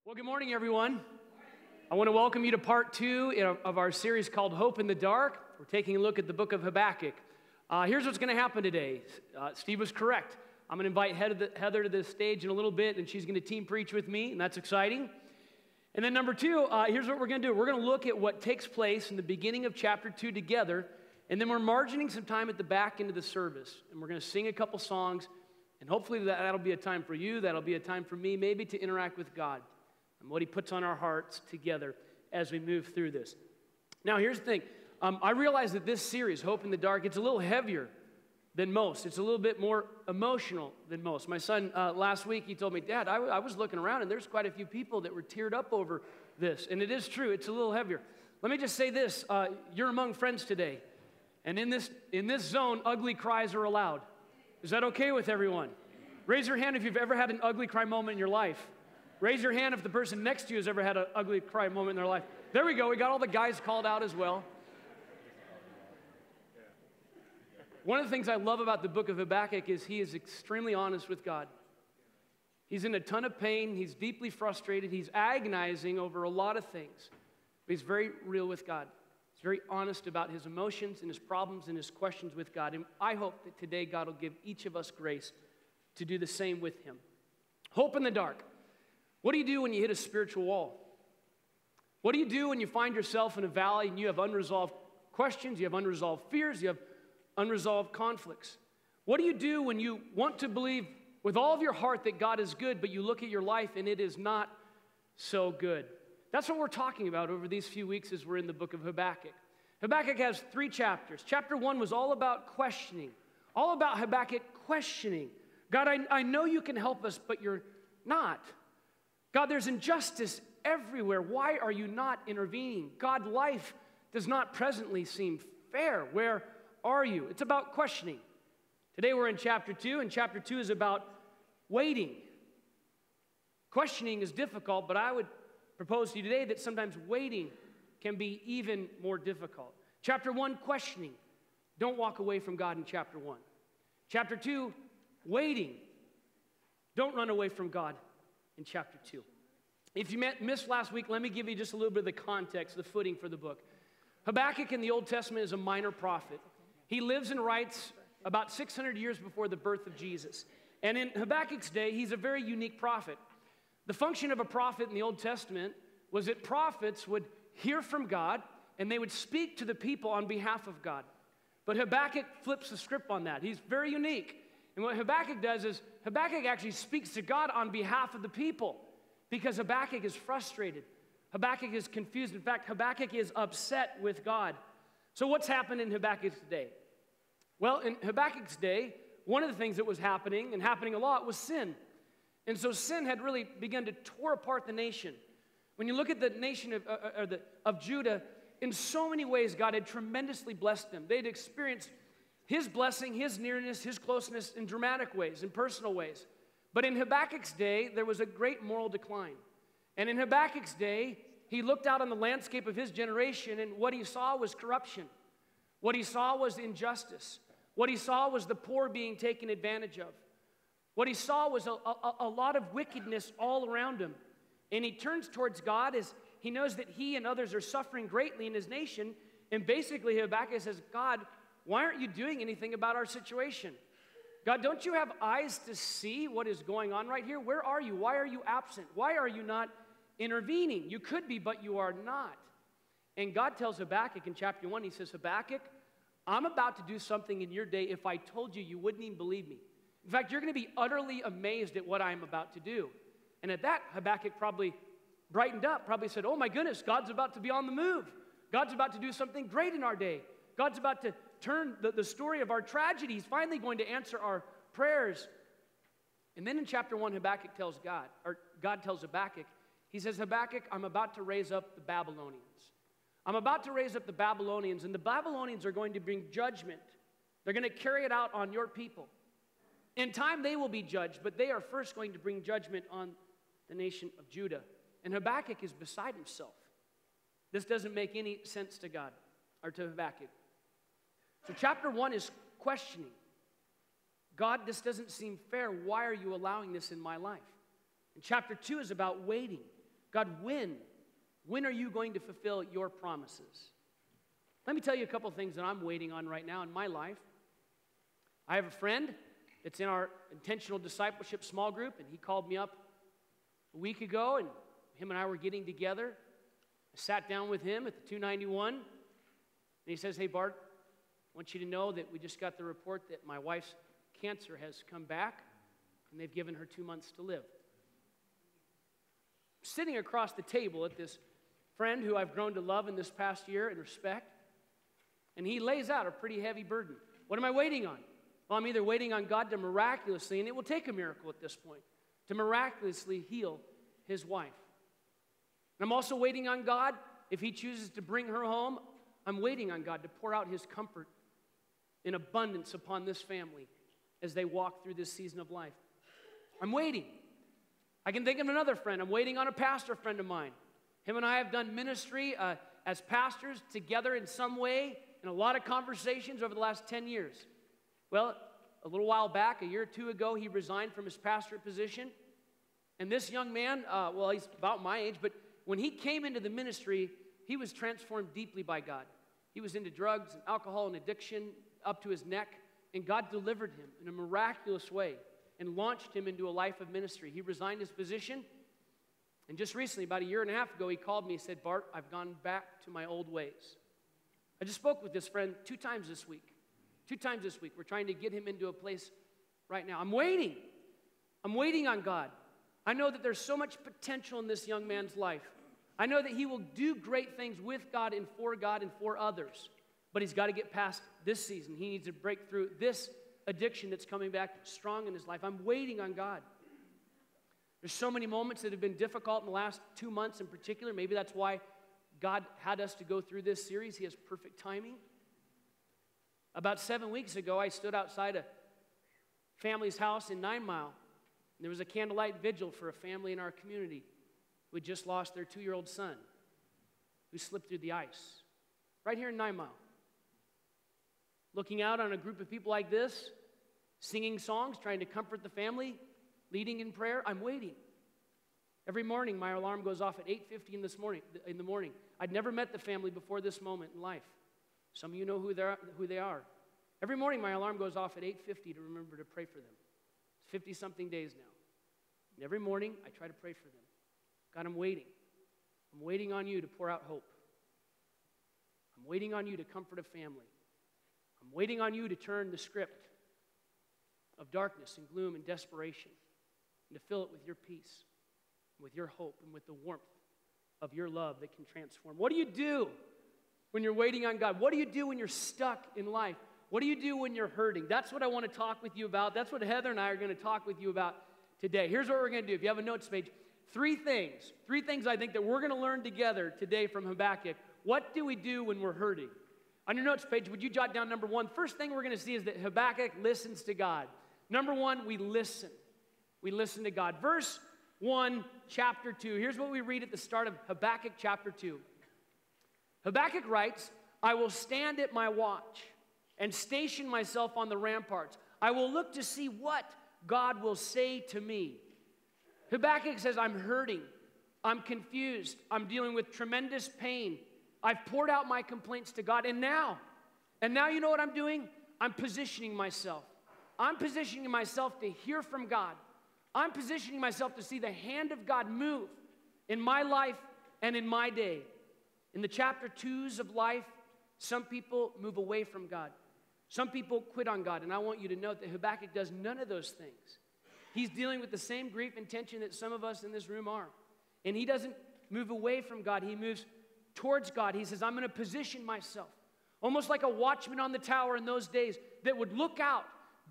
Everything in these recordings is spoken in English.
Well, good morning, everyone. I want to welcome you to part two of our series called Hope in the Dark. We're taking a look at the book of Habakkuk. Here's what's going to happen today. Steve was correct. I'm going to invite Heather to the stage in a little bit, and she's going to team preach with me, and that's exciting. And then number two, here's what we're going to do. We're going to look at what takes place in the beginning of chapter 2 together, and then we're margining some time at the back end of the service, and we're going to sing a couple songs, and hopefully that'll be a time for you, that'll be a time for me, maybe to interact with God and what He puts on our hearts together as we move through this. Now, here's the thing. I realize that this series, Hope in the Dark, it's a little heavier than most. It's a little bit more emotional than most. My son, last week, he told me, Dad, I was looking around, and there's quite a few people that were teared up over this. And it is true. It's a little heavier. Let me just say this. You're among friends today. And in this zone, ugly cries are allowed. Is that okay with everyone? Raise your hand if you've ever had an ugly cry moment in your life. Raise your hand if the person next to you has ever had an ugly cry moment in their life. There we go. We got all the guys called out as well. One of the things I love about the book of Habakkuk is he is extremely honest with God. He's in a ton of pain. He's deeply frustrated. He's agonizing over a lot of things. But he's very real with God. He's very honest about his emotions and his problems and his questions with God. And I hope that today God will give each of us grace to do the same with him. Hope in the dark. What do you do when you hit a spiritual wall? What do you do when you find yourself in a valley and you have unresolved questions, you have unresolved fears, you have unresolved conflicts? What do you do when you want to believe with all of your heart that God is good, but you look at your life and it is not so good? That's what we're talking about over these few weeks as we're in the book of Habakkuk. Habakkuk has 3 chapters. Chapter 1 was all about questioning, all about Habakkuk questioning. God, I know you can help us, but you're not. God, there's injustice everywhere. Why are you not intervening? God, life does not presently seem fair. Where are you? It's about questioning. Today we're in chapter 2, and chapter 2 is about waiting. Questioning is difficult, but I would propose to you today that sometimes waiting can be even more difficult. Chapter 1, questioning. Don't walk away from God in chapter 1. Chapter 2, waiting. Don't run away from God in chapter 2. If you missed last week, let me give you just a little bit of the context, the footing for the book. Habakkuk in the Old Testament is a minor prophet. He lives and writes about 600 years before the birth of Jesus. And in Habakkuk's day, he's a very unique prophet. The function of a prophet in the Old Testament was that prophets would hear from God and they would speak to the people on behalf of God. But Habakkuk flips the script on that. He's very unique. And what Habakkuk does is Habakkuk actually speaks to God on behalf of the people because Habakkuk is frustrated. Habakkuk is confused. In fact, Habakkuk is upset with God. So what's happened in Habakkuk's day? Well, in Habakkuk's day, one of the things that was happening, and happening a lot, was sin. And so sin had really begun to tear apart the nation. When you look at the nation of Judah, in so many ways, God had tremendously blessed them. They'd experienced His blessing, His nearness, His closeness in dramatic ways, in personal ways. But in Habakkuk's day, there was a great moral decline. And in Habakkuk's day, he looked out on the landscape of his generation, and what he saw was corruption. What he saw was injustice. What he saw was the poor being taken advantage of. What he saw was a lot of wickedness all around him. And he turns towards God as he knows that he and others are suffering greatly in his nation. And basically Habakkuk says, God, why aren't you doing anything about our situation? God, don't you have eyes to see what is going on right here? Where are you? Why are you absent? Why are you not intervening? You could be, but you are not. And God tells Habakkuk in chapter 1, he says, Habakkuk, I'm about to do something in your day. If I told you, you wouldn't even believe me. In fact, you're going to be utterly amazed at what I'm about to do. And at that, Habakkuk probably brightened up, probably said, oh my goodness, God's about to be on the move. God's about to do something great in our day. God's about to turn the story of our tragedy. He's finally going to answer our prayers. And then in chapter 1, God tells Habakkuk, he says, Habakkuk, I'm about to raise up the Babylonians. I'm about to raise up the Babylonians, and the Babylonians are going to bring judgment. They're going to carry it out on your people. In time, they will be judged, but they are first going to bring judgment on the nation of Judah. And Habakkuk is beside himself. This doesn't make any sense to God or to Habakkuk. So chapter 1 is questioning. God, this doesn't seem fair. Why are you allowing this in my life? And chapter 2 is about waiting. God, when? When are you going to fulfill your promises? Let me tell you a couple things that I'm waiting on right now in my life. I have a friend that's in our intentional discipleship small group, and he called me up a week ago, and him and I were getting together. I sat down with him at the 291, and he says, hey, Bart, I want you to know that we just got the report that my wife's cancer has come back, and they've given her 2 months to live. Sitting across the table at this friend who I've grown to love in this past year and respect, and he lays out a pretty heavy burden. What am I waiting on? Well, I'm either waiting on God to miraculously, and it will take a miracle at this point, to miraculously heal his wife. And I'm also waiting on God, if he chooses to bring her home, I'm waiting on God to pour out his comfort in abundance upon this family as they walk through this season of life. I'm waiting. I can think of another friend. I'm waiting on a pastor friend of mine. Him and I have done ministry as pastors together in some way, in a lot of conversations over the last 10 years. Well, a little while back, a year or two ago, he resigned from his pastorate position. And this young man, well, he's about my age, but when he came into the ministry, he was transformed deeply by God. He was into drugs and alcohol and addiction up to his neck, and God delivered him in a miraculous way and launched him into a life of ministry. He resigned his position, and just recently, about a year and a half ago, he called me and said, Bart, I've gone back to my old ways. I just spoke with this friend 2 times this week. 2 times this week. We're trying to get him into a place right now. I'm waiting. I'm waiting on God. I know that there's so much potential in this young man's life. I know that he will do great things with God and for others. But he's got to get past this season. He needs to break through this addiction that's coming back strong in his life. I'm waiting on God. There's so many moments that have been difficult in the last 2 months in particular. Maybe that's why God had us to go through this series. He has perfect timing. About 7 weeks ago, I stood outside a family's house in 9 Mile. And there was a candlelight vigil for a family in our community who had just lost their 2-year-old son who slipped through the ice. Right here in 9 Mile. Looking out on a group of people like this, singing songs, trying to comfort the family, leading in prayer, I'm waiting. Every morning, my alarm goes off at 8:50 in the morning. I'd never met the family before this moment in life. Some of you know who they are. Every morning, my alarm goes off at 8:50 to remember to pray for them. It's 50-something days now. And every morning, I try to pray for them. God, I'm waiting. I'm waiting on you to pour out hope. I'm waiting on you to comfort a family. I'm waiting on you to turn the script of darkness and gloom and desperation and to fill it with your peace, with your hope, and with the warmth of your love that can transform. What do you do when you're waiting on God? What do you do when you're stuck in life? What do you do when you're hurting? That's what I want to talk with you about. That's what Heather and I are going to talk with you about today. Here's what we're going to do. If you have a notes page, 3 things I think that we're going to learn together today from Habakkuk. What do we do when we're hurting? On your notes page, would you jot down number 1? First thing we're going to see is that Habakkuk listens to God. Number 1, we listen. We listen to God. Verse 1, chapter 2. Here's what we read at the start of Habakkuk chapter 2. Habakkuk writes, I will stand at my watch and station myself on the ramparts. I will look to see what God will say to me. Habakkuk says, I'm hurting. I'm confused. I'm dealing with tremendous pain. I've poured out my complaints to God, and now you know what I'm doing? I'm positioning myself. I'm positioning myself to hear from God. I'm positioning myself to see the hand of God move in my life and in my day. In the chapter 2s of life, some people move away from God. Some people quit on God, and I want you to note that Habakkuk does none of those things. He's dealing with the same grief and tension that some of us in this room are. And he doesn't move away from God. He moves towards God. He says, I'm going to position myself. Almost like a watchman on the tower in those days that would look out,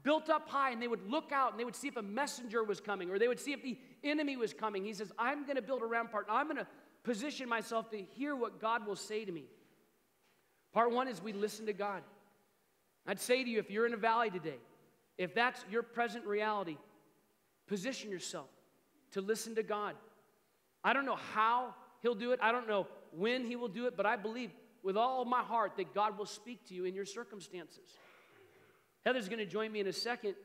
built up high, and they would look out and they would see if a messenger was coming or they would see if the enemy was coming. He says, I'm going to build a rampart. I'm going to position myself to hear what God will say to me. Part 1 is we listen to God. I'd say to you, if you're in a valley today, if that's your present reality, position yourself to listen to God. I don't know how he'll do it. I don't know when he will do it, but I believe with all of my heart that God will speak to you in your circumstances. Heather's going to join me in a second,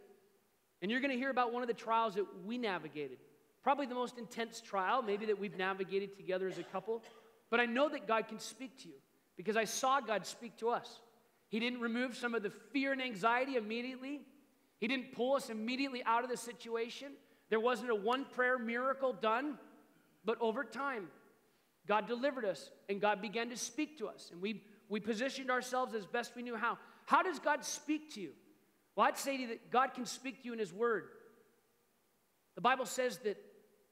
and you're going to hear about one of the trials that we navigated. probably the most intense trial maybe that we've navigated together as a couple. But I know that God can speak to you because I saw God speak to us. He didn't remove some of the fear and anxiety immediately. He didn't pull us immediately out of the situation. There wasn't a one prayer miracle done. But over time, God delivered us and God began to speak to us. And we positioned ourselves as best we knew how. How does God speak to you? Well, I'd say to you that God can speak to you in His Word. The Bible says that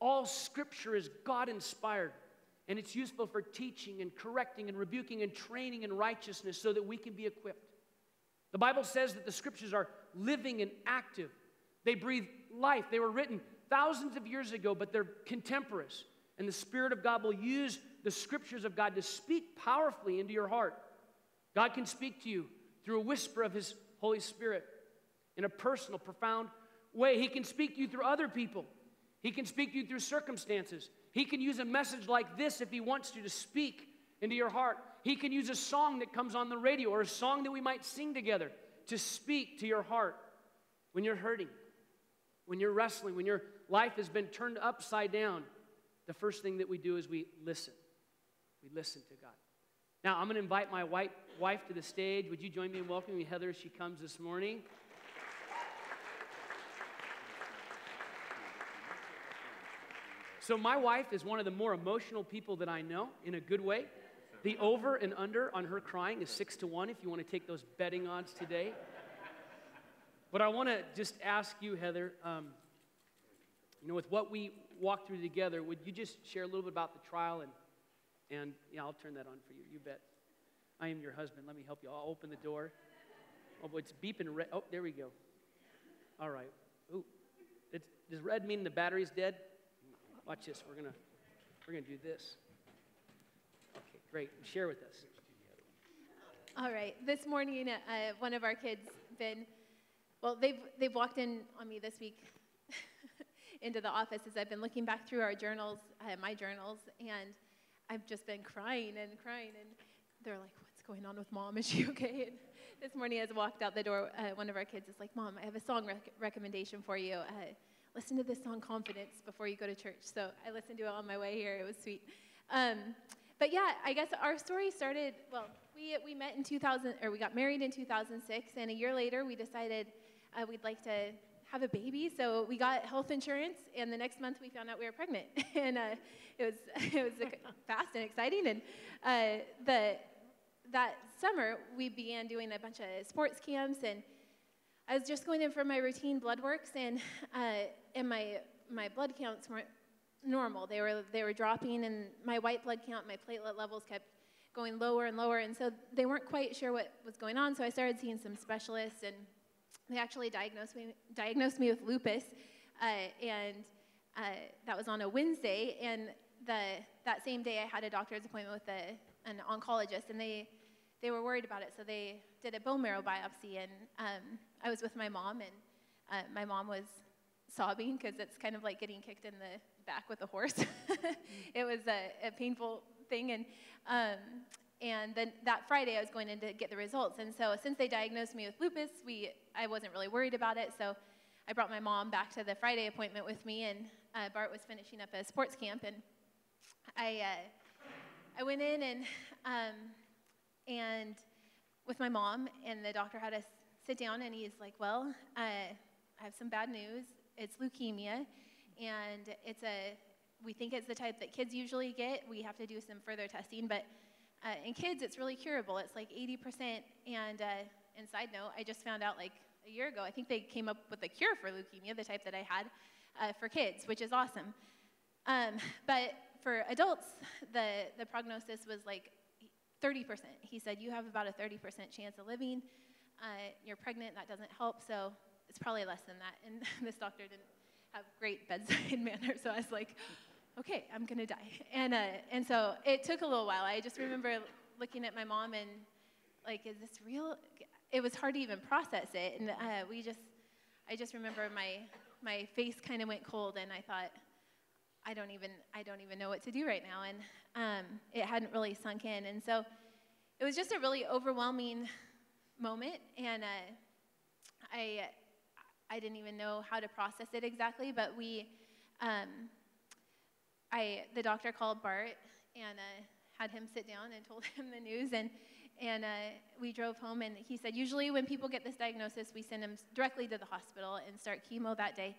all Scripture is God-inspired, and it's useful for teaching and correcting and rebuking and training in righteousness so that we can be equipped. The Bible says that the Scriptures are living and active. They breathe life. They were written thousands of years ago, but they're contemporaries. And the Spirit of God will use the Scriptures of God to speak powerfully into your heart. God can speak to you through a whisper of His Holy Spirit in a personal, profound way. He can speak to you through other people. He can speak to you through circumstances. He can use a message like this if He wants to speak into your heart. He can use a song that comes on the radio or a song that we might sing together to speak to your heart when you're hurting, when you're wrestling, when your life has been turned upside down. The first thing that we do is we listen. We listen to God. Now, I'm going to invite my wife to the stage. Would you join me in welcoming Heather as she comes this morning? So my wife is one of the more emotional people that I know, in a good way. The over and under on her crying is 6-1 if you want to take those betting odds today. But I want to just ask you, Heather, with what we walked through together, would you just share a little bit about the trial? And yeah, I'll turn that on for you. You bet. I am your husband. Let me help you. I'll open the door. Oh, it's beeping red. Oh, there we go. All right. Ooh, does red mean the battery's dead? Watch this. We're gonna do this. Okay, great. Share with us. All right. This morning, one of our kids, they've walked in on me this week into the office as I've been looking back through our journals, my journals, and I've just been crying, and they're like, "What's going on with Mom? Is she okay?" And this morning, as I walked out the door, one of our kids is like, "Mom, I have a song recommendation for you. Listen to this song, Confidence, before you go to church." So I listened to it on my way here. It was sweet. But yeah, I guess our story started, we met in 2000, or we got married in 2006, and a year later, we decided we'd like to have a baby. So we got health insurance, and the next month we found out we were pregnant. And it was fast and exciting. And that summer, we began doing a bunch of sports camps, and I was just going in for my routine blood works, and my blood counts weren't normal. They were dropping, and my white blood count, my platelet levels kept going lower and lower, and so they weren't quite sure what was going on. So I started seeing some specialists, and they actually diagnosed me with lupus, and that was on a Wednesday. And that same day, I had a doctor's appointment with an oncologist, and they were worried about it, so they did a bone marrow biopsy, and I was with my mom, and my mom was sobbing because it's kind of like getting kicked in the back with a horse. It was a painful thing, and then that Friday I was going in to get the results, and so since they diagnosed me with lupus, I wasn't really worried about it, so I brought my mom back to the Friday appointment with me, and Bart was finishing up a sports camp, and I went in and with my mom, and the doctor had us sit down, and he's like, "Well, I have some bad news. It's leukemia, and we think it's the type that kids usually get. We have to do some further testing, but in kids, it's really curable. It's like 80%, and side note, I just found out like a year ago, I think they came up with a cure for leukemia, the type that I had, for kids, which is awesome. But for adults, the prognosis was like 30%. He said, you have about a 30% chance of living. You're pregnant, that doesn't help, so it's probably less than that." And this doctor didn't have great bedside manner, so I was like, okay, I'm gonna die. And so it took a little while. I just remember looking at my mom and like, is this real? It was hard to even process it. And I just remember my face kind of went cold, and I thought, I don't even know what to do right now. And it hadn't really sunk in. And so it was just a really overwhelming moment. And I didn't even know how to process it exactly, but the doctor called Bart and had him sit down and told him the news, and we drove home, and he said, usually when people get this diagnosis, we send them directly to the hospital and start chemo that day.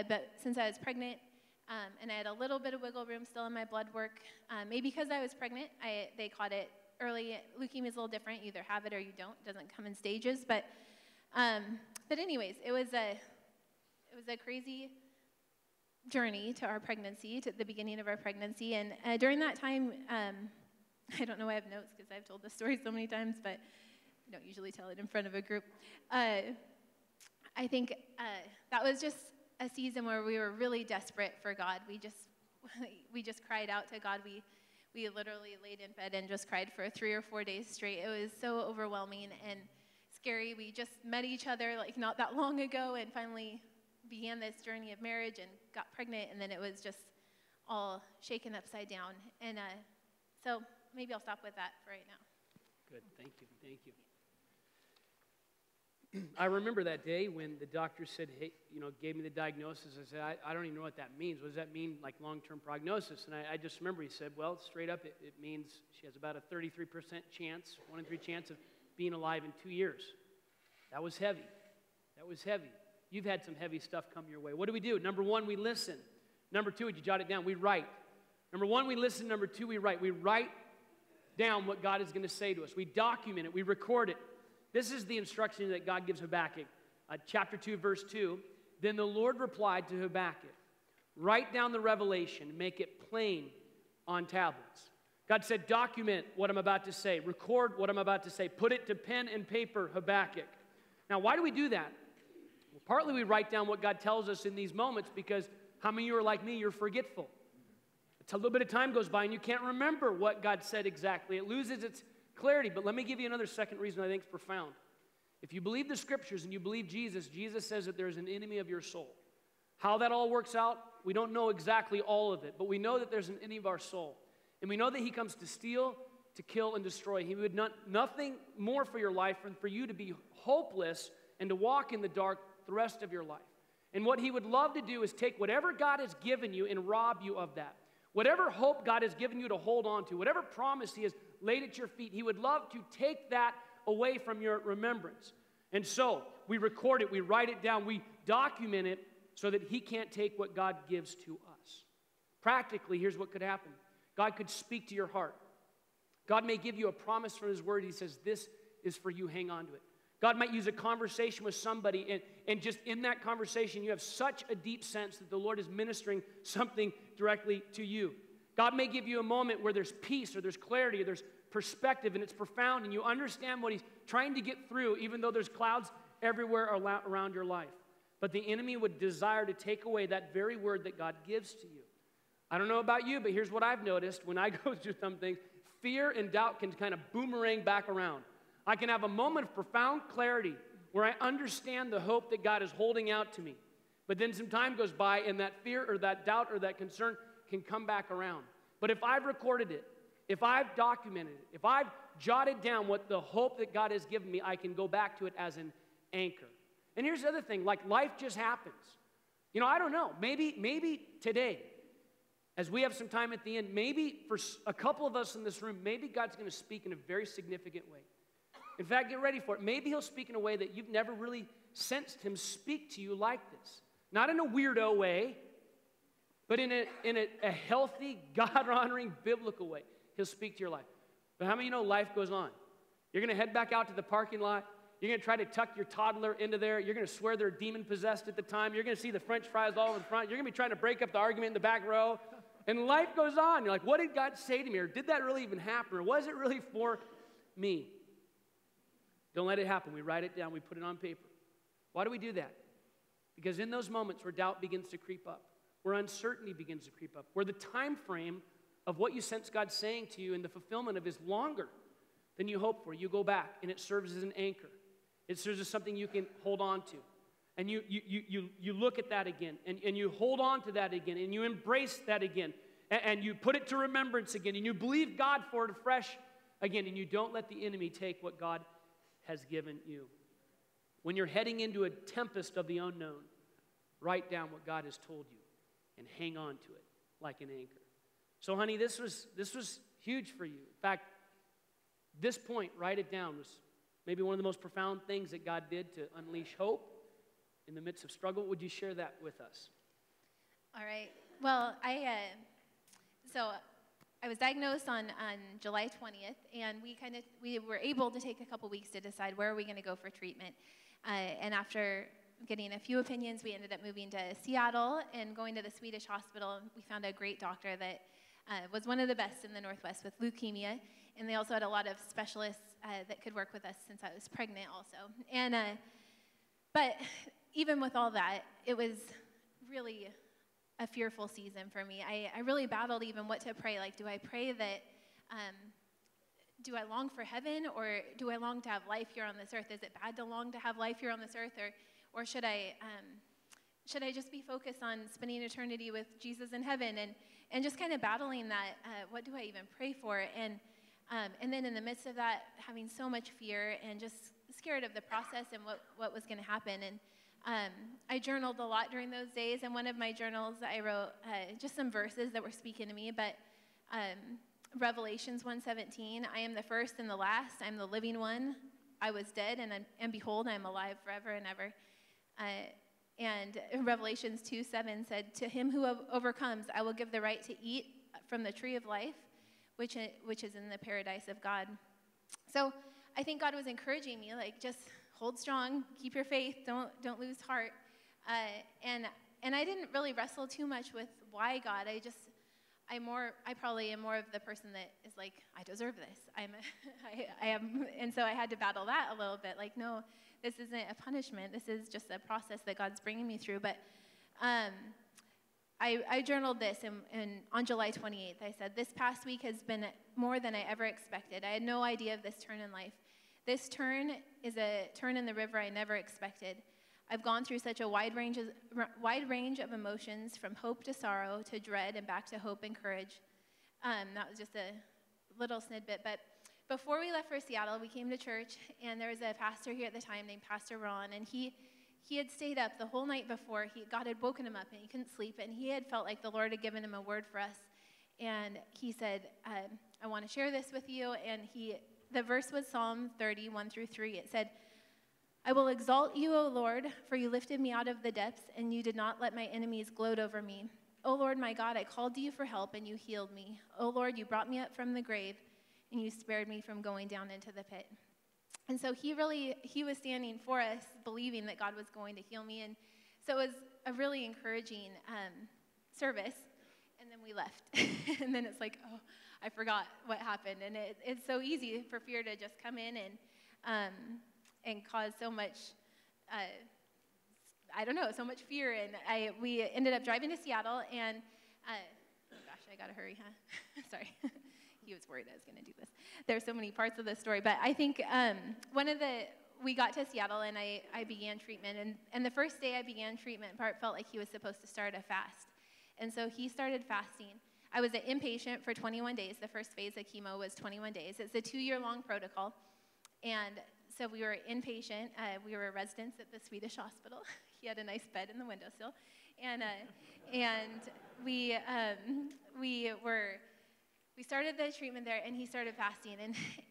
But since I was pregnant, and I had a little bit of wiggle room still in my blood work, maybe because I was pregnant, they caught it early. Leukemia is a little different. You either have it or you don't. It doesn't come in stages. But anyways, it was a crazy journey to our pregnancy, to the beginning of our pregnancy. And during that time, I don't know why I have notes because I've told this story so many times, but I don't usually tell it in front of a group. I think that was just a season where we were really desperate for God. We just cried out to God. We literally laid in bed and just cried for 3 or 4 days straight. It was so overwhelming and scary. We just met each other like not that long ago and finally began this journey of marriage and got pregnant, and then it was just all shaken upside down. And so maybe I'll stop with that for right now. Good, thank you. I remember that day when the doctor said, hey, gave me the diagnosis. I said, I don't even know what that means. What does that mean, like long-term prognosis? And I just remember he said, well, straight up, it means she has about a 33% chance, 1 in 3 chance of being alive in 2 years. That was heavy. You've had some heavy stuff come your way. What do? Number 1, we listen. Number 2, would you jot it down? We write. Number 1, we listen. Number 2, we write. We write down what God is going to say to us. We document it. We record it. This is the instruction that God gives Habakkuk. Chapter 2, verse 2. Then the Lord replied to Habakkuk, write down the revelation, make it plain on tablets. God said, document what I'm about to say. Record what I'm about to say. Put it to pen and paper, Habakkuk. Now, why do we do that? Well, partly we write down what God tells us in these moments because how many of you are like me, you're forgetful. It's a little bit of time goes by and you can't remember what God said exactly. It loses its clarity. But let me give you another second reason I think is profound. If you believe the scriptures and you believe Jesus, Jesus says that there's an enemy of your soul. How that all works out, we don't know exactly all of it, but we know that there's an enemy of our soul. And we know that he comes to steal, to kill, and destroy. He would nothing more for your life than for you to be hopeless and to walk in the dark the rest of your life. And what he would love to do is take whatever God has given you and rob you of that. Whatever hope God has given you to hold on to, whatever promise he has laid at your feet, he would love to take that away from your remembrance. And so we record it, we write it down, we document it so that he can't take what God gives to us. Practically, here's what could happen. God could speak to your heart. God may give you a promise from his word. He says, this is for you, hang on to it. God might use a conversation with somebody, and just in that conversation, you have such a deep sense that the Lord is ministering something directly to you. God may give you a moment where there's peace, or there's clarity, or there's perspective, and it's profound, and you understand what he's trying to get through, even though there's clouds everywhere around your life. But the enemy would desire to take away that very word that God gives to you. I don't know about you, but here's what I've noticed when I go through some things. Fear and doubt can kind of boomerang back around. I can have a moment of profound clarity where I understand the hope that God is holding out to me. But then some time goes by and that fear or that doubt or that concern can come back around. But if I've recorded it, if I've documented it, if I've jotted down what the hope that God has given me, I can go back to it as an anchor. And here's the other thing, like life just happens. I don't know, maybe today, as we have some time at the end, maybe for a couple of us in this room, maybe God's going to speak in a very significant way. In fact, get ready for it. Maybe he'll speak in a way that you've never really sensed him speak to you like this. Not in a weirdo way, but in a healthy, God-honoring, biblical way. He'll speak to your life. But how many of you know life goes on? You're going to head back out to the parking lot. You're going to try to tuck your toddler into there. You're going to swear they're demon-possessed at the time. You're going to see the French fries all in front. You're going to be trying to break up the argument in the back row. And life goes on. You're like, what did God say to me? Or did that really even happen? Or was it really for me? Don't let it happen. We write it down. We put it on paper. Why do we do that? Because in those moments where doubt begins to creep up, where uncertainty begins to creep up, where the time frame of what you sense God saying to you and the fulfillment of is longer than you hope for, you go back and it serves as an anchor. It serves as something you can hold on to. And you look at that again, and you hold on to that again, and you embrace that again, and you put it to remembrance again, and you believe God for it afresh again, and you don't let the enemy take what God has given you. When you're heading into a tempest of the unknown, write down what God has told you and hang on to it like an anchor. So, honey, this was huge for you. In fact, this point, write it down, was maybe one of the most profound things that God did to unleash hope in the midst of struggle. Would you share that with us? All right. Well, I was diagnosed on July 20th, and we were able to take a couple weeks to decide where are we going to go for treatment. And after getting a few opinions, we ended up moving to Seattle and going to the Swedish hospital. We found a great doctor that was one of the best in the Northwest with leukemia, and they also had a lot of specialists that could work with us since I was pregnant also. And but even with all that, it was really a fearful season for me. I really battled even what to pray. Like, do I pray that, do I long for heaven, or do I long to have life here on this earth? Is it bad to long to have life here on this earth, or should I just be focused on spending eternity with Jesus in heaven? And just kind of battling that, what do I even pray for? And then in the midst of that, having so much fear and just scared of the process and what was going to happen. And I journaled a lot during those days, and one of my journals, I wrote just some verses that were speaking to me, but Revelations 1:17, I am the first and the last, I'm the living one, I was dead, and behold, I am alive forever and ever. And Revelations 2:7 said, to him who overcomes, I will give the right to eat from the tree of life, which is in the paradise of God. So I think God was encouraging me, like, just hold strong, keep your faith, don't lose heart. And I didn't really wrestle too much with why God. I probably am more of the person that is like, I deserve this. I am, and so I had to battle that a little bit. Like, no, this isn't a punishment. This is just a process that God's bringing me through. But I journaled this, and on July 28th, I said, this past week has been more than I ever expected. I had no idea of this turn in life. This turn is a turn in the river I never expected. I've gone through such a wide range of emotions, from hope to sorrow to dread and back to hope and courage. That was just a little snippet. But before we left for Seattle, we came to church, and there was a pastor here at the time named Pastor Ron, and he had stayed up the whole night before. God had woken him up, and he couldn't sleep, and he had felt like the Lord had given him a word for us. And he said, I want to share this with you. And the verse was Psalm 30, 1-3. It said, I will exalt you, O Lord, for you lifted me out of the depths, and you did not let my enemies gloat over me. O Lord, my God, I called to you for help, and you healed me. O Lord, you brought me up from the grave, and you spared me from going down into the pit. And so he was standing for us, believing that God was going to heal me. And so it was a really encouraging service. And then we left. And then it's like, oh, I forgot what happened. And it's so easy for fear to just come in and cause so much, so much fear. And we ended up driving to Seattle, and, oh gosh, I gotta hurry, huh? Sorry. He was worried I was gonna do this. There's so many parts of the story, but I think we got to Seattle, and I began treatment, and the first day I began treatment, Bart felt like he was supposed to start a fast. And so he started fasting. I was an inpatient for 21 days. The first phase of chemo was 21 days. It's a 2-year-long protocol. And so we were inpatient. We were residents at the Swedish hospital. He had a nice bed in the windowsill. And we started the treatment there, and he started fasting.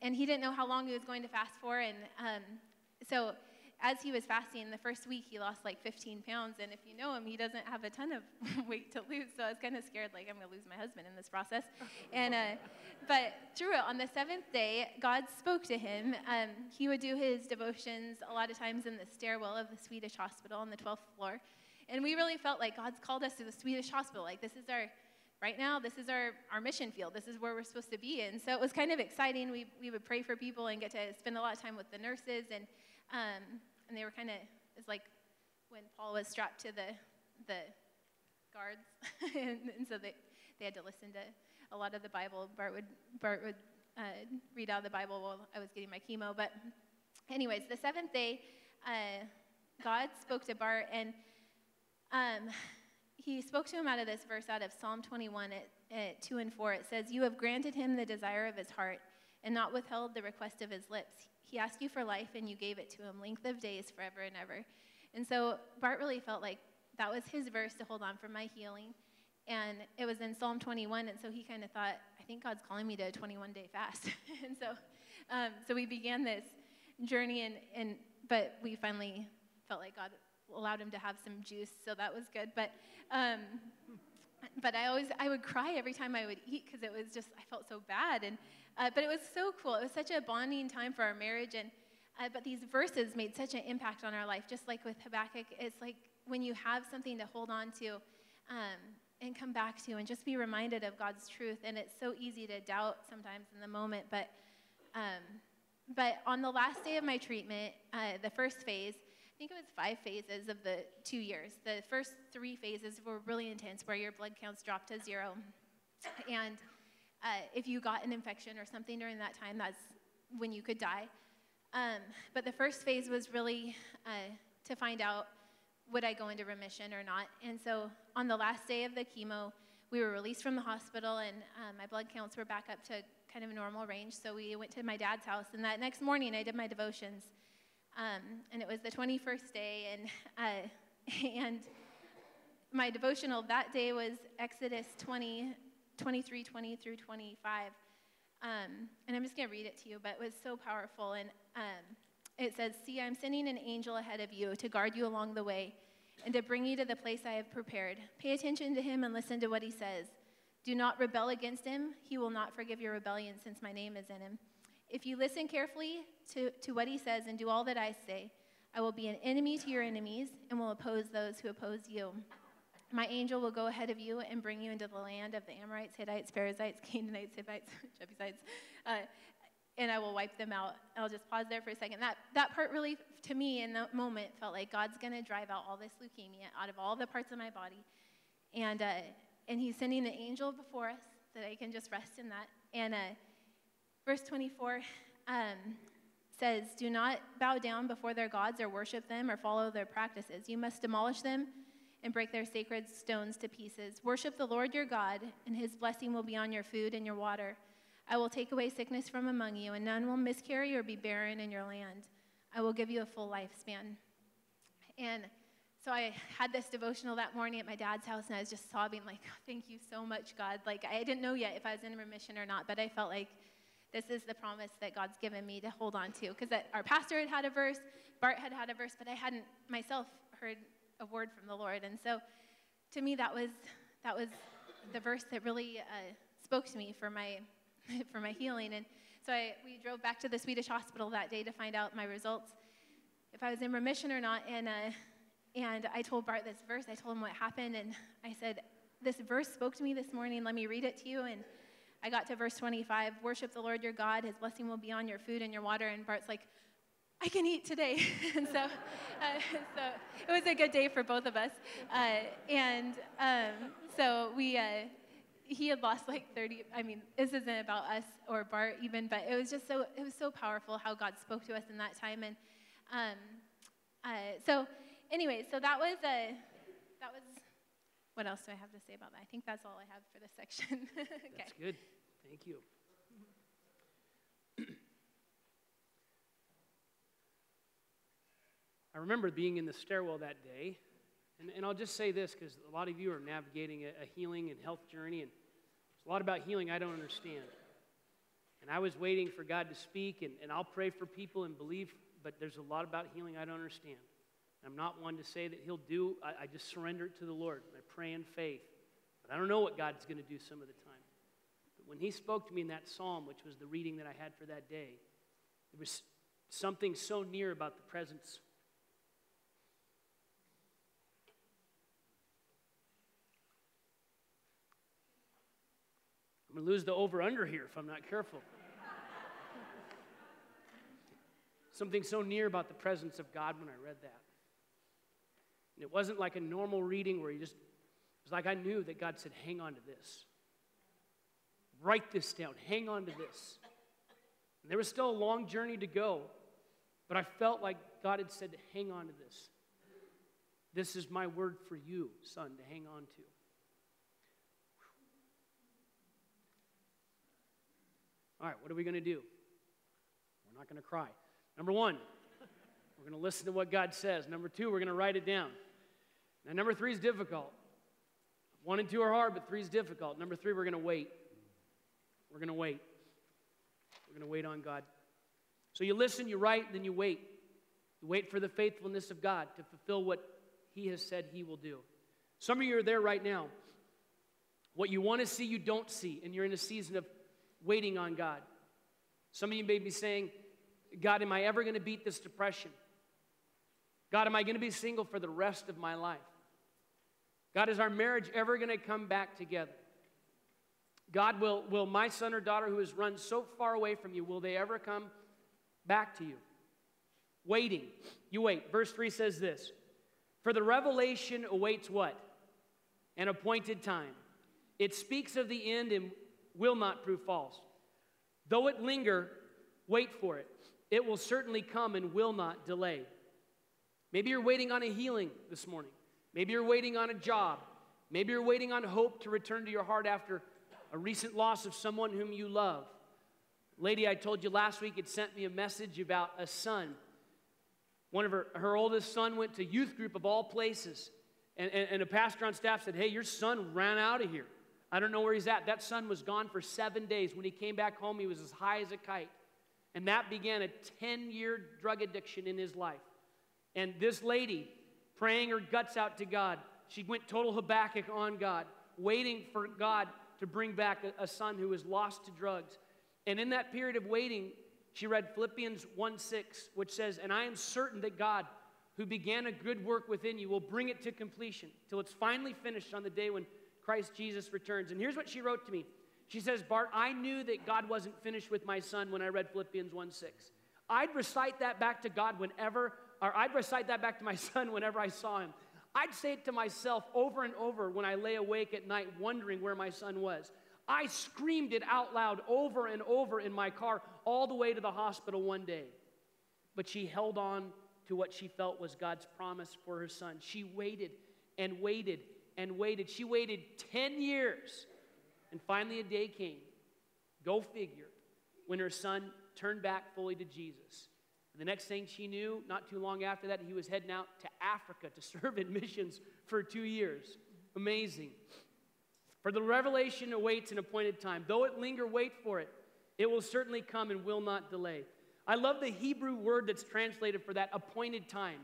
And he didn't know how long he was going to fast for. And so as he was fasting, the first week, he lost like 15 pounds. And if you know him, he doesn't have a ton of weight to lose. So I was kind of scared, like, I'm going to lose my husband in this process. And but through it, on the 7th day, God spoke to him. He would do his devotions a lot of times in the stairwell of the Swedish hospital on the 12th floor. And we really felt like God's called us to the Swedish hospital. Like, this is right now, this is our mission field. This is where we're supposed to be. And so it was kind of exciting. We would pray for people and get to spend a lot of time with the nurses. And they were kind of, it's like when Paul was strapped to the guards. and so they had to listen to a lot of the Bible. Bart would read out of the Bible while I was getting my chemo. But anyways, the 7th day, God spoke to Bart, and he spoke to him out of this verse out of Psalm 21 at 2 and 4. It says, you have granted him the desire of his heart and not withheld the request of his lips. He asked you for life, and you gave it to him, length of days forever and ever. And so Bart really felt like that was his verse to hold on for my healing. And it was in Psalm 21, and so he kind of thought, I think God's calling me to a 21-day fast. And so we began this journey, but we finally felt like God allowed him to have some juice, so that was good. But I would cry every time I would eat because it was just, I felt so bad. But it was so cool. It was such a bonding time for our marriage. But these verses made such an impact on our life, just like with Habakkuk. It's like when you have something to hold on to and come back to and just be reminded of God's truth. And it's so easy to doubt sometimes in the moment. But on the last day of my treatment, the first phase, I think it was 5 phases of the 2 years. The first 3 phases were really intense, where your blood counts dropped to 0. And if you got an infection or something during that time, that's when you could die. But the first phase was really to find out, would I go into remission or not? And so on the last day of the chemo, we were released from the hospital, and my blood counts were back up to kind of a normal range. So we went to my dad's house, and that next morning I did my devotions. And it was the 21st day, and my devotional that day was Exodus 23:20 through 25. And I'm just going to read it to you, but it was so powerful. And it says, "See, I'm sending an angel ahead of you to guard you along the way and to bring you to the place I have prepared. Pay attention to him and listen to what he says. Do not rebel against him. He will not forgive your rebellion, since my name is in him. If you listen carefully to what he says and do all that I say, I will be an enemy to your enemies and will oppose those who oppose you. My angel will go ahead of you and bring you into the land of the Amorites, Hittites, Perizzites, Canaanites, Hivites, Jebusites, and I will wipe them out." I'll just pause there for a second. That part really, to me, in that moment, felt like God's going to drive out all this leukemia out of all the parts of my body. And he's sending the angel before us so that I can just rest in that. And verse 24 says, "Do not bow down before their gods or worship them or follow their practices. You must demolish them and break their sacred stones to pieces. Worship the Lord your God, and his blessing will be on your food and your water. I will take away sickness from among you, and none will miscarry or be barren in your land. I will give you a full lifespan." And so I had this devotional that morning at my dad's house, and I was just sobbing, like, "Oh, thank you so much, God." Like, I didn't know yet if I was in remission or not, but I felt like this is the promise that God's given me to hold on to. Because our pastor had a verse, Bart had a verse, but I hadn't myself heard a word from the Lord. And so to me, that was the verse that really spoke to me for my healing. And so we drove back to the Swedish hospital that day to find out my results, if I was in remission or not. And I told Bart this verse. I told him what happened, and I said, "This verse spoke to me this morning. Let me read it to you." And I got to verse 25, "Worship the Lord your God. His blessing will be on your food and your water." And Bart's like, "I can eat today." And so it was a good day for both of us. So he had lost like 30. I mean, this isn't about us or Bart even, but it was so powerful how God spoke to us in that time. And so that was what else do I have to say about that? I think that's all I have for this section. Okay. That's good. Thank you. I remember being in the stairwell that day, and I'll just say this, because a lot of you are navigating a healing and health journey, and there's a lot about healing I don't understand. And I was waiting for God to speak, and I'll pray for people and believe, but there's a lot about healing I don't understand. I'm not one to say that he'll do. I just surrender it to the Lord. I pray in faith. But I don't know what God's going to do some of the time. But when he spoke to me in that psalm, which was the reading that I had for that day, there was something so near about the presence. I'm going to lose the over-under here if I'm not careful. Something so near about the presence of God when I read that. And it wasn't like a normal reading where it was like I knew that God said, "Hang on to this. Write this down. Hang on to this." And there was still a long journey to go, but I felt like God had said, "Hang on to this. This is my word for you, son, to hang on to." All right, what are we going to do? We're not going to cry. Number one, we're going to listen to what God says. Number two, we're going to write it down. Now, number three is difficult. 1 and 2 are hard, but 3 is difficult. Number 3, we're going to wait. We're going to wait. We're going to wait on God. So you listen, you write, then you wait. You wait for the faithfulness of God to fulfill what He has said He will do. Some of you are there right now. What you want to see, you don't see, and you're in a season of waiting on God. Some of you may be saying, God, am I ever going to beat this depression? God, am I going to be single for the rest of my life? God, is our marriage ever going to come back together? God, will my son or daughter who has run so far away from you, will they ever come back to you? Waiting. You wait. Verse 3 says this, for the revelation awaits what? An appointed time. It speaks of the end and will not prove false. Though it linger, wait for it. It will certainly come and will not delay. Maybe you're waiting on a healing this morning. Maybe you're waiting on a job. Maybe you're waiting on hope to return to your heart after a recent loss of someone whom you love. Lady I told you last week had sent me a message about a son. One of her oldest son went to youth group of all places. And a pastor on staff said, hey, your son ran out of here. I don't know where he's at. That son was gone for 7 days. When he came back home, he was as high as a kite. And that began a 10-year drug addiction in his life. And this lady, praying her guts out to God, she went total Habakkuk on God, waiting for God to bring back a son who was lost to drugs. And in that period of waiting, she read Philippians 1:6, which says, and I am certain that God, who began a good work within you, will bring it to completion till it's finally finished on the day when Christ Jesus returns. And here's what she wrote to me. She says, Bart, I knew that God wasn't finished with my son when I read Philippians 1:6. I'd recite that back to God I'd recite that back to my son whenever I saw him. I'd say it to myself over and over when I lay awake at night wondering where my son was. I screamed it out loud over and over in my car all the way to the hospital one day. But she held on to what she felt was God's promise for her son. She waited and waited and waited. She waited 10 years. And finally a day came, go figure, when her son turned back fully to Jesus. And the next thing she knew, not too long after that, he was heading out to Africa to serve in missions for 2 years. Amazing. For the revelation awaits an appointed time. Though it linger, wait for it. It will certainly come and will not delay. I love the Hebrew word that's translated for that appointed time.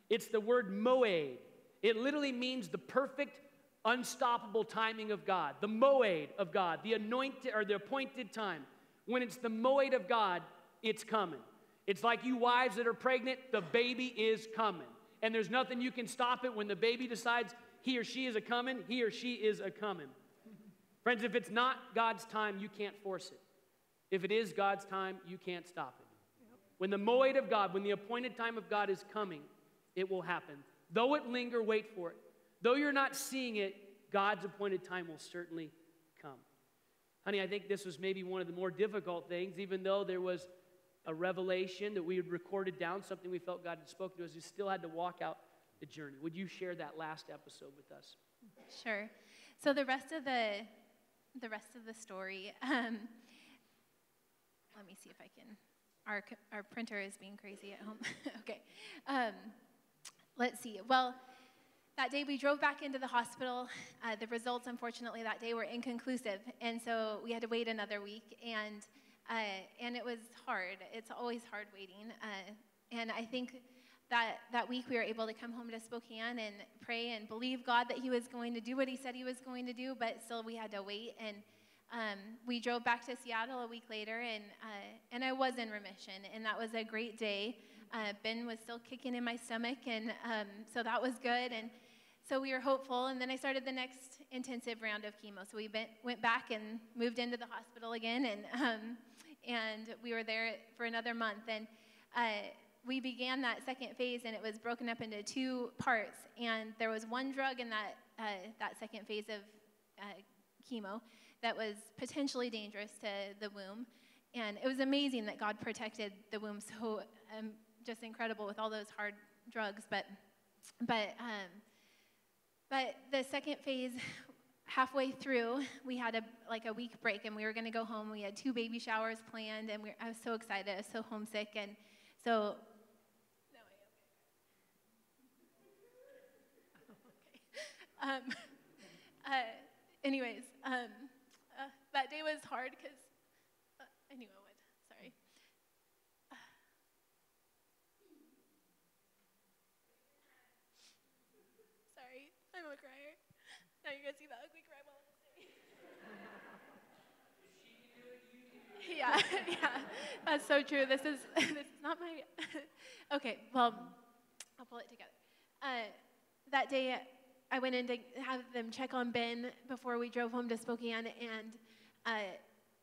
It's the word moed. It literally means the perfect, unstoppable timing of God. The moed of God, the anointed or the appointed time. When it's the moed of God, it's coming. It's like you wives that are pregnant, the baby is coming. And there's nothing you can stop it. When the baby decides he or she is a-coming, he or she is a-coming. Friends, if it's not God's time, you can't force it. If it is God's time, you can't stop it. When the moed of God, when the appointed time of God is coming, it will happen. Though it linger, wait for it. Though you're not seeing it, God's appointed time will certainly come. Honey, I think this was maybe one of the more difficult things, even though there was a revelation that we had recorded down, something we felt God had spoken to us, we still had to walk out the journey. Would you share that last episode with us? Sure. So the rest of the story, let me see if I can. Our printer is being crazy at home. Okay. Let's see. Well, that day we drove back into the hospital. The results, unfortunately, that day were inconclusive, and so we had to wait another week, and it was hard. It's always hard waiting, and I think that week we were able to come home to Spokane and pray and believe God that He was going to do what He said He was going to do, but still we had to wait, and we drove back to Seattle a week later, and I was in remission, and that was a great day. Ben was still kicking in my stomach, and so that was good, and so we were hopeful, and then I started the next intensive round of chemo. So we went back and moved into the hospital again, and we were there for another month, and we began that second phase, and it was broken up into 2 parts, and there was one drug in that second phase of chemo that was potentially dangerous to the womb, and it was amazing that God protected the womb so just incredible with all those hard drugs, but the second phase, halfway through, we had a week break, and we were going to go home. We had 2 baby showers planned, and I was so excited. I was so homesick, and so. No, anyways, that day was hard because I knew it would. Sorry. Sorry, I'm a crier. Now you're gonna see the ugly cry while I'm saying. Yeah, yeah, that's so true. This is not my. Okay, well, I'll pull it together. That day, I went in to have them check on Ben before we drove home to Spokane, and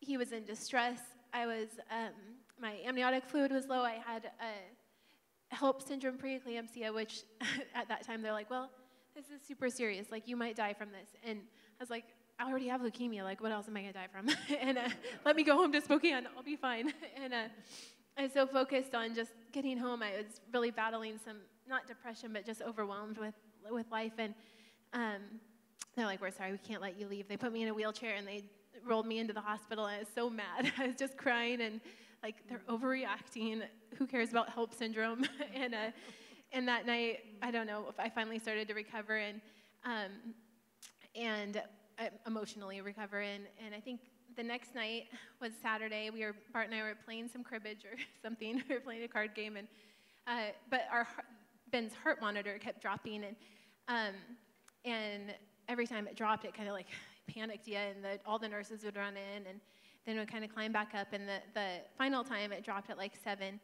he was in distress. I was, my amniotic fluid was low. I had HELLP syndrome preeclampsia, which at that time they're like, well, this is super serious. Like, you might die from this. And I was like, I already have leukemia. Like, what else am I going to die from? And let me go home to Spokane. I'll be fine. And I was so focused on just getting home. I was really battling some, not depression, but just overwhelmed with life. And they're like, we're sorry, we can't let you leave. They put me in a wheelchair, and they rolled me into the hospital. And I was so mad. I was just crying, and like, they're overreacting. Who cares about HELLP syndrome? And that night, I don't know, if I finally started to recover and emotionally recover. And I think the next night was Saturday. Bart and I were playing some cribbage or something. We were playing a card game, and but Ben's heart monitor kept dropping, and every time it dropped, it kind of like panicked you, and all the nurses would run in, and then it would kind of climb back up. And the final time it dropped at like 7.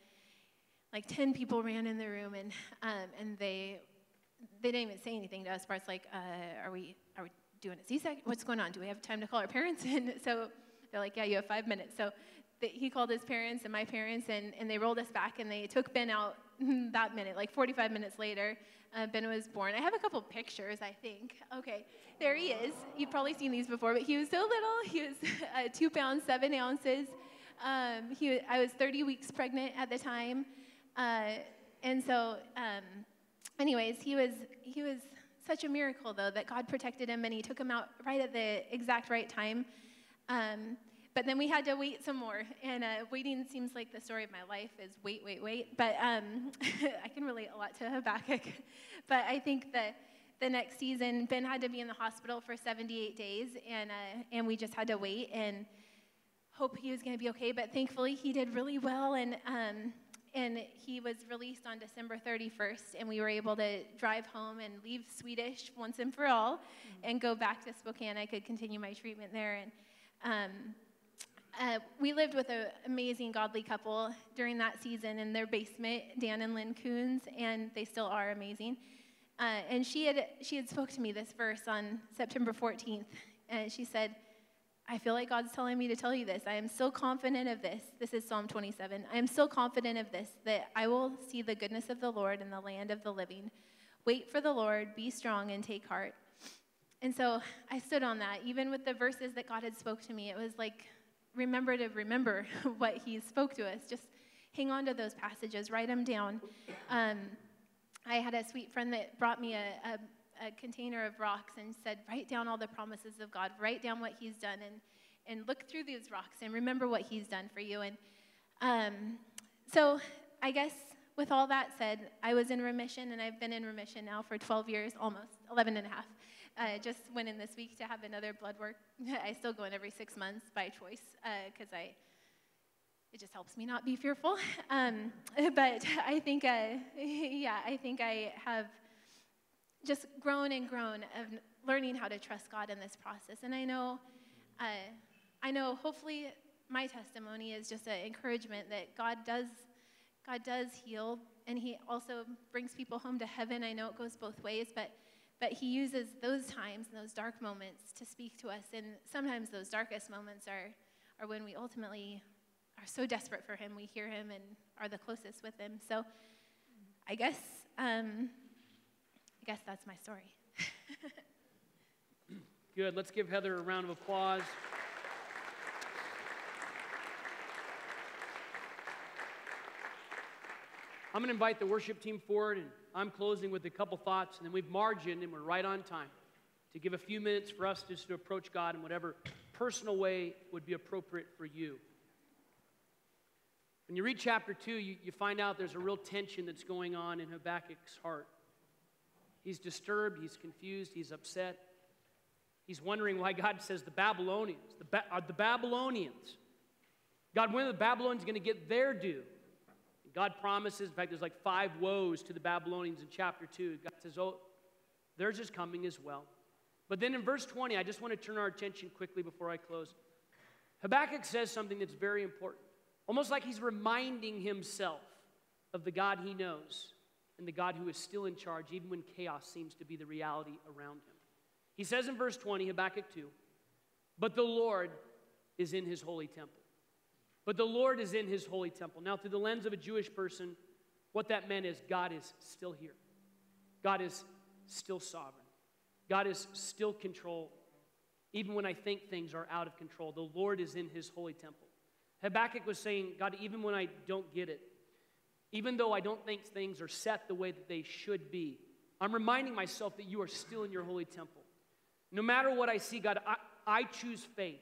Like 10 people ran in the room, and they didn't even say anything to us. Bart's like, are we doing a C-section? What's going on? Do we have time to call our parents? And so they're like, yeah, you have 5 minutes. So he called his parents and my parents, and they rolled us back, and they took Ben out that minute. Like 45 minutes later, Ben was born. I have a couple pictures, I think. Okay, there he is. You've probably seen these before, but he was so little. He was 2 pounds, 7 ounces. I was 30 weeks pregnant at the time. And so, anyways, he was such a miracle, though, that God protected him, and he took him out right at the exact right time. But then we had to wait some more, and waiting seems like the story of my life is wait. But I can relate a lot to Habakkuk. But I think that the next season, Ben had to be in the hospital for 78 days, and we just had to wait and hope he was going to be okay. But thankfully, he did really well, and he was released on December 31st, and we were able to drive home and leave Swedish once and for all and go back to Spokane. I could continue my treatment there. And we lived with an amazing godly couple during that season in their basement, Dan and Lynn Coons, and they still are amazing. And she had spoke to me this verse on September 14th, and she said, I feel like God's telling me to tell you this. I am so confident of this. This is Psalm 27. I am so confident of this, that I will see the goodness of the Lord in the land of the living. Wait for the Lord, be strong, and take heart. And so I stood on that. Even with the verses that God had spoke to me, it was like, remember what he spoke to us. Just hang on to those passages, write them down. I had a sweet friend that brought me a container of rocks and said, write down all the promises of God, write down what he's done, and look through these rocks and remember what he's done for you. And so I guess with all that said, I was in remission, and I've been in remission now for 12 years, almost 11 and a half. Just went in this week to have another blood work. I still go in every 6 months by choice because it just helps me not be fearful. But I think, I think I have just grown of learning how to trust God in this process. And I know hopefully my testimony is just an encouragement that God does heal, and he also brings people home to heaven. I know it goes both ways, but he uses those times and those dark moments to speak to us. And sometimes those darkest moments are when we ultimately are so desperate for him, we hear him and are the closest with him. So I guess that's my story. Good. Let's give Heather a round of applause. I'm going to invite the worship team forward, and I'm closing with a couple thoughts, and then we've margined, and we're right on time to give a few minutes for us just to approach God in whatever personal way would be appropriate for you. When you read chapter 2, you find out there's a real tension that's going on in Habakkuk's heart. He's disturbed, he's confused, he's upset. He's wondering why God says the Babylonians. The Babylonians. God, when are the Babylonians going to get their due? And God promises, in fact, there's like 5 woes to the Babylonians in chapter 2. God says, oh, theirs is coming as well. But then in verse 20, I just want to turn our attention quickly before I close. Habakkuk says something that's very important. Almost like he's reminding himself of the God he knows and the God who is still in charge, even when chaos seems to be the reality around him. He says in verse 20, Habakkuk 2, but the Lord is in his holy temple. But the Lord is in his holy temple. Now, through the lens of a Jewish person, what that meant is God is still here. God is still sovereign. God is still control. Even when I think things are out of control, the Lord is in his holy temple. Habakkuk was saying, God, even when I don't get it, even though I don't think things are set the way that they should be, I'm reminding myself that you are still in your holy temple. No matter what I see, God, I choose faith.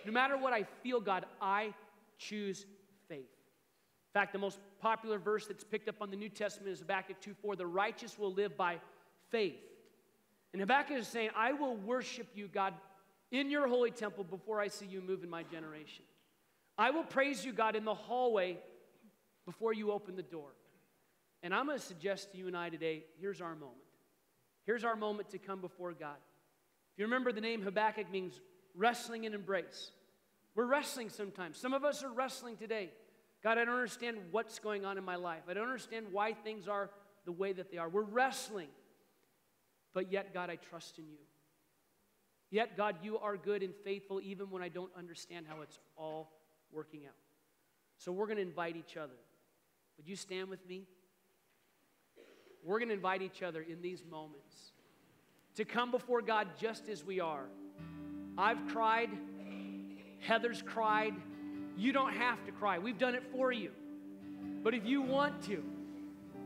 No matter what I feel, God, I choose faith. In fact, the most popular verse that's picked up on the New Testament is Habakkuk 2:4, the righteous will live by faith. And Habakkuk is saying, I will worship you, God, in your holy temple before I see you move in my generation. I will praise you, God, in the hallway before you open the door. And I'm going to suggest to you and I today, here's our moment. Here's our moment to come before God. If you remember, the name Habakkuk means wrestling and embrace. We're wrestling sometimes. Some of us are wrestling today. God, I don't understand what's going on in my life. I don't understand why things are the way that they are. We're wrestling. But yet, God, I trust in you. Yet, God, you are good and faithful even when I don't understand how it's all working out. So we're going to invite each other. Would you stand with me? We're going to invite each other in these moments to come before God just as we are. I've cried. Heather's cried. You don't have to cry. We've done it for you. But if you want to,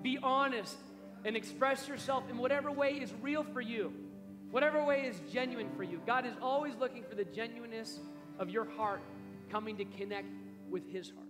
be honest and express yourself in whatever way is real for you, whatever way is genuine for you. God is always looking for the genuineness of your heart coming to connect with his heart.